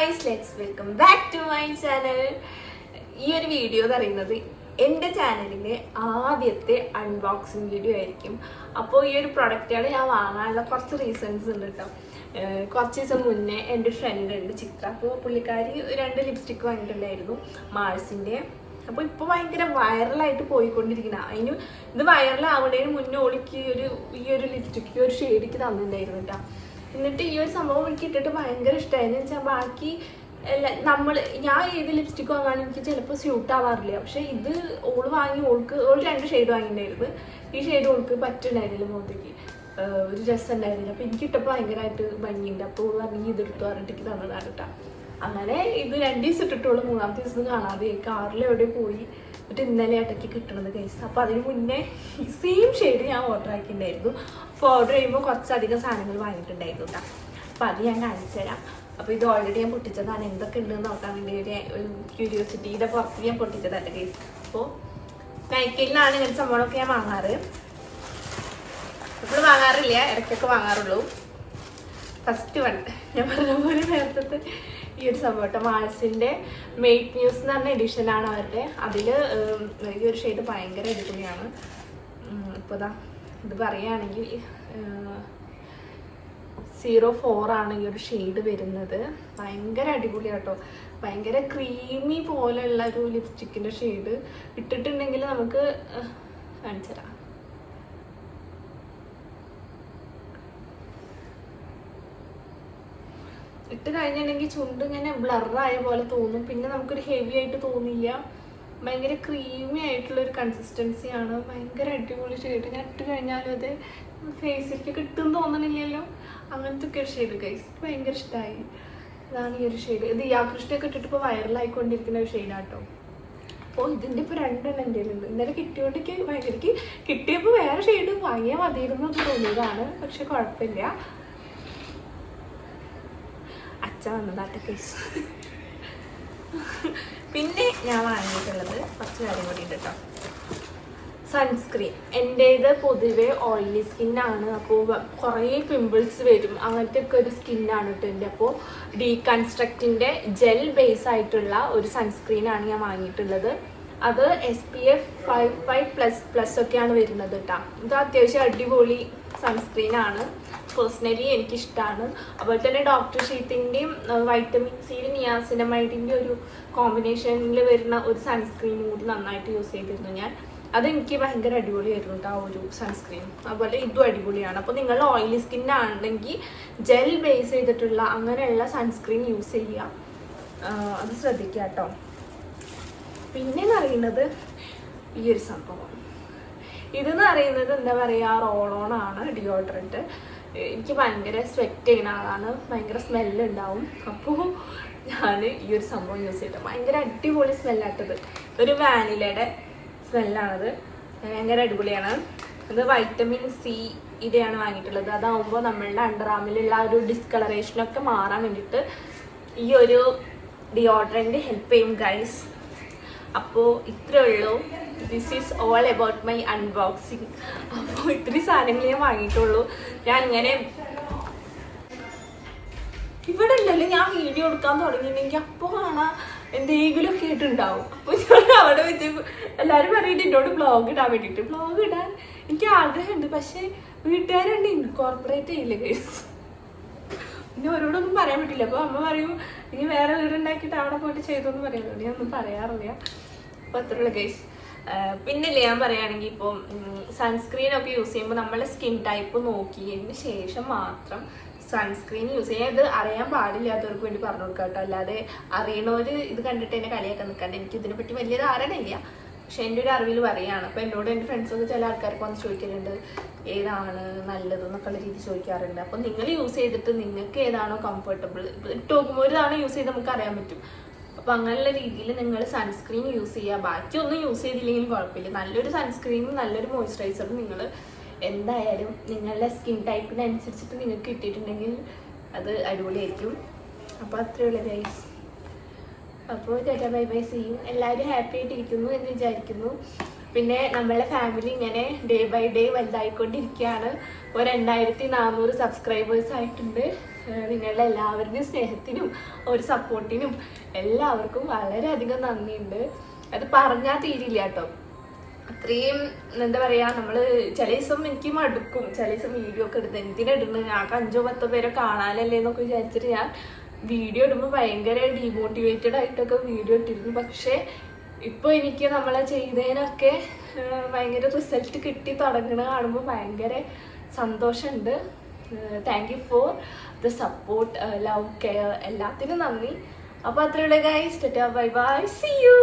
Guys, let's welcome back to my channel. ഈ ഒരു video എന്ന് പറയുന്നത് എൻ്റെ ചാനലിലെ ആദ്യത്തെ അൺബോക്സിങ് വീഡിയോ ആയിരിക്കും. അപ്പോൾ ഈ ഒരു പ്രൊഡക്റ്റുകൾ ഞാൻ വാങ്ങാനുള്ള കുറച്ച് റീസൺസ് ഉണ്ട് കേട്ടോ. കുറച്ച് ദിവസം മുന്നേ എൻ്റെ ഫ്രണ്ട് ഉണ്ട് ചിത്ര, അപ്പോൾ പുള്ളിക്കാരി 2 ലിപ്സ്റ്റിക്ക് വാങ്ങിയിട്ടുണ്ടായിരുന്നു മാൾസിൻ്റെ. അപ്പോൾ ഇപ്പോൾ ഭയങ്കര വൈറലായിട്ട് പോയിക്കൊണ്ടിരിക്കുന്ന ഇത് വൈറലാവുന്നതിന് മുന്നേ ഓളിക്ക് ഈ ഒരു ലിപ്സ്റ്റിക്ക് ഒരു ഷെയ്ഡിക്ക് തന്നിട്ടുണ്ടായിരുന്നു കേട്ടോ. എന്നിട്ട് ഈ ഒരു സംഭവം എനിക്ക് ഇട്ടിട്ട് ഭയങ്കര ഇഷ്ടമായിരുന്നു. വെച്ചാൽ ബാക്കി ഞാൻ ഏത് ലിപ്സ്റ്റിക്ക് വാങ്ങാൻ എനിക്ക് ചിലപ്പോൾ സ്യൂട്ട് ആവാറില്ല. പക്ഷെ ഇത് ഓള് 2 ഷെയ്ഡ് വാങ്ങിയിട്ടുണ്ടായിരുന്നു. ഈ ഷെയ്ഡ് ഓൾക്ക് പറ്റുണ്ടായിരുന്നില്ല, മുഖത്തേക്ക് ഒരു രസം ഉണ്ടായിരുന്നില്ല. അപ്പോൾ എനിക്ക് ഇട്ടപ്പോൾ ഭയങ്കരമായിട്ട് ഭംഗിയുണ്ട്. അപ്പോൾ ഓള് പറഞ്ഞ് ഇതെടുത്തു പറഞ്ഞിട്ട് തന്നതാണ് കേട്ടോ. അങ്ങനെ ഇത് 2 ദിവസം ഇട്ടിട്ടുള്ളൂ. 3-ാമത്തെ ദിവസം കാണാതെ കാറിൽ എവിടെ പോയി. എന്നിട്ട് ഇന്നലെ ഇടയ്ക്ക് കിട്ടണത് കേസ്. അപ്പോൾ അതിന് മുന്നേ സെയിം ഷെയ്ഡ് ഞാൻ ഓർഡർ ആക്കിയിട്ടുണ്ടായിരുന്നു. അപ്പോൾ ഓർഡർ ചെയ്യുമ്പോൾ കുറച്ചധികം സാധനങ്ങൾ വാങ്ങിയിട്ടുണ്ടായിരുന്നു കേട്ടോ. അപ്പോൾ അത് ഞാൻ കാണിച്ചു തരാം. അപ്പോൾ ഇത് ഓൾറെഡി ഞാൻ പൊട്ടിച്ചതാണ്. എന്തൊക്കെ ഉണ്ടെന്ന് നോക്കാൻ വേണ്ടി ഒരു ക്യൂരിയോസിറ്റിയുടെ പുറത്ത് ഞാൻ പൊട്ടിച്ചതല്ല കേസ്. അപ്പോൾ നൈക്കിലാണ് ഇങ്ങനത്തെ സംഭവമൊക്കെ ഞാൻ വാങ്ങാറ്. ഇപ്പോൾ വാങ്ങാറില്ല, ഇടയ്ക്കൊക്കെ വാങ്ങാറുള്ളൂ. ഫസ്റ്റ് വൺ ഞാൻ പറഞ്ഞ പോലെ നേരത്തെ ഈ ഒരു സംഭവം മാൾസിൻ്റെ മെയ്ഡ് ന്യൂസ് എന്ന് പറഞ്ഞ എഡിഷനാണ് അവരുടെ. അതിൽ ഈ ഒരു ഷെയ്ഡ് ഭയങ്കര അടിപൊളിയാണ്. ഇപ്പോൾ ഇതാ ഇത് പറയുകയാണെങ്കിൽ 04 ആണ് ഈ ഒരു ഷെയ്ഡ് വരുന്നത്. ഭയങ്കര അടിപൊളിയാണ് കേട്ടോ. ഭയങ്കര ക്രീമി പോലെയുള്ള ഒരു ലിപ്സ്റ്റിക്കിൻ്റെ ഷെയ്ഡ് ഇട്ടിട്ടുണ്ടെങ്കിൽ നമുക്ക് കാണിച്ചു തരാം. ഇട്ട് കഴിഞ്ഞിട്ടുണ്ടെങ്കിൽ ചുണ്ട് ഇങ്ങനെ ബ്ലറായ പോലെ തോന്നും. പിന്നെ നമുക്കൊരു ഹെവി ആയിട്ട് തോന്നില്ല. ഭയങ്കര ക്രീമി ആയിട്ടുള്ളൊരു കൺസിസ്റ്റൻസിയാണ്. ഭയങ്കര അടിപൊളി ഷെയ്ഡ്. ഞാൻ ഇട്ട് കഴിഞ്ഞാലും അത് ഫേസിലേക്ക് കിട്ടും തോന്നണില്ലല്ലോ. അങ്ങനത്തെ ഒക്കെ ഒരു ഷെയ്ഡ് ഗൈസ് ഭയങ്കര ഇഷ്ടമായി. ഇതാണ് ഈ ഒരു ഷെയ്ഡ്. ഇത് യാകൃഷ്ണയൊക്കെ ഇട്ടിട്ട് ഇപ്പോൾ വൈറലായിക്കൊണ്ടിരിക്കുന്ന ഒരു ഷെയ്ഡാട്ടോ. അപ്പോൾ ഇതിൻ്റെ ഇപ്പോൾ 2 എണ്ണം എൻ്റെ കയ്യിലുണ്ട്. ഇന്നലെ കിട്ടിയോണ്ടേക്ക് ഭയങ്കര കിട്ടിയപ്പോൾ വേറെ ഷെയ്ഡ് വാങ്ങിയാൽ മതിയിരുന്നു എന്ന് തോന്നിയതാണ്. പക്ഷെ കുഴപ്പമില്ല, വന്നതാട്ടെ കേസ്. പിന്നെ ഞാൻ വാങ്ങിയിട്ടുള്ളത് കുറച്ച് കാര്യം കൂടി ഉണ്ട് കേട്ടോ. സൺസ്ക്രീൻ. എൻ്റേത് പൊതുവെ ഓയിലി സ്കിന്നാണ്. അപ്പോൾ കുറേ പിമ്പിൾസ് വരും. അങ്ങനത്തെ ഒക്കെ ഒരു സ്കിന്നാണ് കേട്ടോ എൻ്റെ. അപ്പോൾ ഡീകൺസ്ട്രക്റ്റിൻ്റെ ജെൽ ബേസ് ആയിട്ടുള്ള ഒരു സൺസ്ക്രീനാണ് ഞാൻ വാങ്ങിയിട്ടുള്ളത്. അത് SPF 55++ ഒക്കെയാണ് വരുന്നത് കേട്ടോ. ഇത് അത്യാവശ്യം അടിപൊളി സൺസ്ക്രീനാണ്. പേഴ്സണലി എനിക്കിഷ്ടമാണ്. അതുപോലെ തന്നെ ഡോക്ടർ ഷീത്തിൻ്റെയും വൈറ്റമിൻ സി നിയാസിനമൈഡിൻ്റെ ഒരു കോമ്പിനേഷനിൽ വരുന്ന ഒരു സൺസ്ക്രീനും കൂടി നന്നായിട്ട് യൂസ് ചെയ്തിരുന്നു ഞാൻ. അതെനിക്ക് ഭയങ്കര അടിപൊളിയായിരുന്നു കേട്ടോ ആ ഒരു സൺസ്ക്രീൻ. അതുപോലെ ഇതും അടിപൊളിയാണ്. അപ്പോൾ നിങ്ങൾ ഓയിലി സ്കിന്നാണെങ്കിൽ ജെൽ ബേസ് ചെയ്തിട്ടുള്ള അങ്ങനെയുള്ള സൺസ്ക്രീൻ യൂസ് ചെയ്യുക, അത് ശ്രദ്ധിക്കുക കേട്ടോ. പിന്നെന്ന് പറയുന്നത് ഈ ഒരു സംഭവം. ഇതെന്ന് പറയുന്നത് എന്താ പറയുക, റോളോണാണ് ഡിയോഡ്രൻറ്റ്. എനിക്ക് ഭയങ്കര സ്വെറ്റ് ചെയ്യുന്ന ആളാണ്. ഭയങ്കര സ്മെല്ലുണ്ടാവും. അപ്പോൾ ഞാൻ ഈ ഒരു സംഭവം യൂസ് ചെയ്തിട്ട് ഭയങ്കര അടിപൊളി സ്മെല്ലാട്ടത്. ഒരു വാനിലയുടെ സ്മെല്ലാണത്. ഭയങ്കര അടിപൊളിയാണ്. ഇത് വൈറ്റമിൻ സി ഇതാണ് വാങ്ങിയിട്ടുള്ളത്. അതാവുമ്പോൾ നമ്മളുടെ അണ്ടർ ആമിലുള്ള ഒരു ഡിസ്കളറേഷനൊക്കെ മാറാൻ വേണ്ടിയിട്ട് ഈ ഒരു ഡിയോഡ്രൻറ്റ് ഹെൽപ്പ് ചെയ്യും ഗൈസ്. അപ്പോൾ ഇത്രയേ ഉള്ളൂ. This is all about my unboxing. അപ്പോൾ ഇത്രയും സാധനങ്ങൾ ഞാൻ വാങ്ങിയിട്ടുള്ളൂ. ഞാൻ ഇങ്ങനെ ഇവിടെ ഉണ്ടല്ലോ, ഞാൻ വീഡിയോ എടുക്കാൻ തുടങ്ങിയിട്ടുണ്ടെങ്കിൽ അപ്പോൾ കാണാം എന്തെങ്കിലും ഒക്കെ ആയിട്ടുണ്ടാവും. അപ്പോൾ ഞാൻ അവിടെ വെച്ച് എല്ലാവരും പറയിട്ട് എന്നോട് വ്ളോഗ് ഇടാൻ വേണ്ടിയിട്ട്. വ്ളോഗ് ഇടാൻ എനിക്ക് ആഗ്രഹമുണ്ട്, പക്ഷേ വീട്ടുകാരുണ്ട് ഇൻകോർപ്പറേറ്റ് ചെയ്യില്ല കേസ്. പിന്നെ അവരോടൊന്നും പറയാൻ പറ്റില്ല. അപ്പോൾ അമ്മ പറയും ഇനി വേറെ വീടുണ്ടാക്കിയിട്ട് അവിടെ പോയിട്ട് ചെയ്തോന്ന് പറയാറുണ്ട്. ഞാൻ ഒന്നും പറയാറില്ല. അപ്പോൾ അത്രയുള്ള കേസ്. പിന്നെ ഞാൻ പറയുകയാണെങ്കിൽ ഇപ്പോൾ സൺസ്ക്രീനൊക്കെ യൂസ് ചെയ്യുമ്പോൾ നമ്മളെ സ്കിൻ ടൈപ്പ് നോക്കിയതിന് ശേഷം മാത്രം സൺസ്ക്രീൻ യൂസ് ചെയ്യാൻ. ഇത് അറിയാൻ പാടില്ലാത്തവർക്ക് വേണ്ടി പറഞ്ഞു കൊടുക്കാം കേട്ടോ. അല്ലാതെ അറിയണവർ ഇത് കണ്ടിട്ട് എന്നെ കളിയൊക്കെ നിൽക്കാണ്ട്. എനിക്ക് ഇതിനെപ്പറ്റി വലിയ ധാരണയില്ല, പക്ഷെ എൻ്റെ ഒരു അറിവിൽ പറയുകയാണ്. അപ്പോൾ എന്നോട് എൻ്റെ ഫ്രണ്ട്സൊക്കെ ചില ആൾക്കാർക്ക് വന്ന് ചോദിക്കലുണ്ട് ഏതാണ് നല്ലത് എന്നൊക്കെയുള്ള രീതി ചോദിക്കാറുണ്ട്. അപ്പോൾ നിങ്ങൾ യൂസ് ചെയ്തിട്ട് നിങ്ങൾക്ക് ഏതാണോ കംഫർട്ടബിൾ, ഇട്ട് നോക്കുമ്പോൾ ഒരു തവണ യൂസ് ചെയ്ത് നമുക്ക് അറിയാൻ പറ്റും. അപ്പോൾ അങ്ങനെയുള്ള രീതിയിൽ നിങ്ങൾ സൺസ്ക്രീൻ യൂസ് ചെയ്യുക. ബാക്കി ഒന്നും യൂസ് ചെയ്തില്ലെങ്കിലും കുഴപ്പമില്ല. നല്ലൊരു സൺസ്ക്രീനും നല്ലൊരു മോയ്സ്ചറൈസറും നിങ്ങൾ എന്തായാലും നിങ്ങളുടെ സ്കിൻ ടൈപ്പിനനുസരിച്ചിട്ട് നിങ്ങൾക്ക് കിട്ടിയിട്ടുണ്ടെങ്കിൽ അത് അടിപൊളിയായിരിക്കും. അപ്പോൾ അത്രയുള്ള ഗൈസ്. അപ്പോൾ ചേട്ടാ ബൈ ബൈ, സീ യു. എല്ലാവരും ഹാപ്പി ആയിട്ടിരിക്കുന്നു എന്ന് വിചാരിക്കുന്നു. പിന്നെ നമ്മളുടെ ഫാമിലി ഇങ്ങനെ ഡേ ബൈ ഡേ വലുതായിക്കൊണ്ടിരിക്കുകയാണ്. 2400 സബ്സ്ക്രൈബേഴ്സ് ആയിട്ടുണ്ട്. നിങ്ങളുടെ എല്ലാവരുടെയും സ്നേഹത്തിനും ഒരു സപ്പോർട്ടിനും എല്ലാവർക്കും വളരെയധികം നന്ദിയുണ്ട്. അത് പറഞ്ഞാൽ തീരില്ല കേട്ടോ. അത്രയും എന്താ പറയുക, നമ്മൾ ചില ദിവസം എനിക്ക് മടുക്കും, ചില ദിവസം വീഡിയോ ഒക്കെ എടുത്ത് എന്തിനിടുന്നു, ഞങ്ങൾക്ക് 5-10 പേരെ കാണാനല്ലേ എന്നൊക്കെ വിചാരിച്ചിട്ട് ഞാൻ വീഡിയോ ഇടുമ്പോൾ ഭയങ്കര ഡീമോട്ടിവേറ്റഡ് ആയിട്ടൊക്കെ വീഡിയോ ഇട്ടിരുന്നു. പക്ഷേ ഇപ്പോൾ എനിക്ക് നമ്മളെ ചെയ്തതിനൊക്കെ ഭയങ്കര റിസൾട്ട് കിട്ടി തുടങ്ങണ കാണുമ്പോൾ ഭയങ്കര സന്തോഷമുണ്ട്. Thank you for the support, love, care, എല്ലാത്തിനും നന്ദി. അപ്പോൾ അത്രയുള്ള guys, tata bye bye, see U.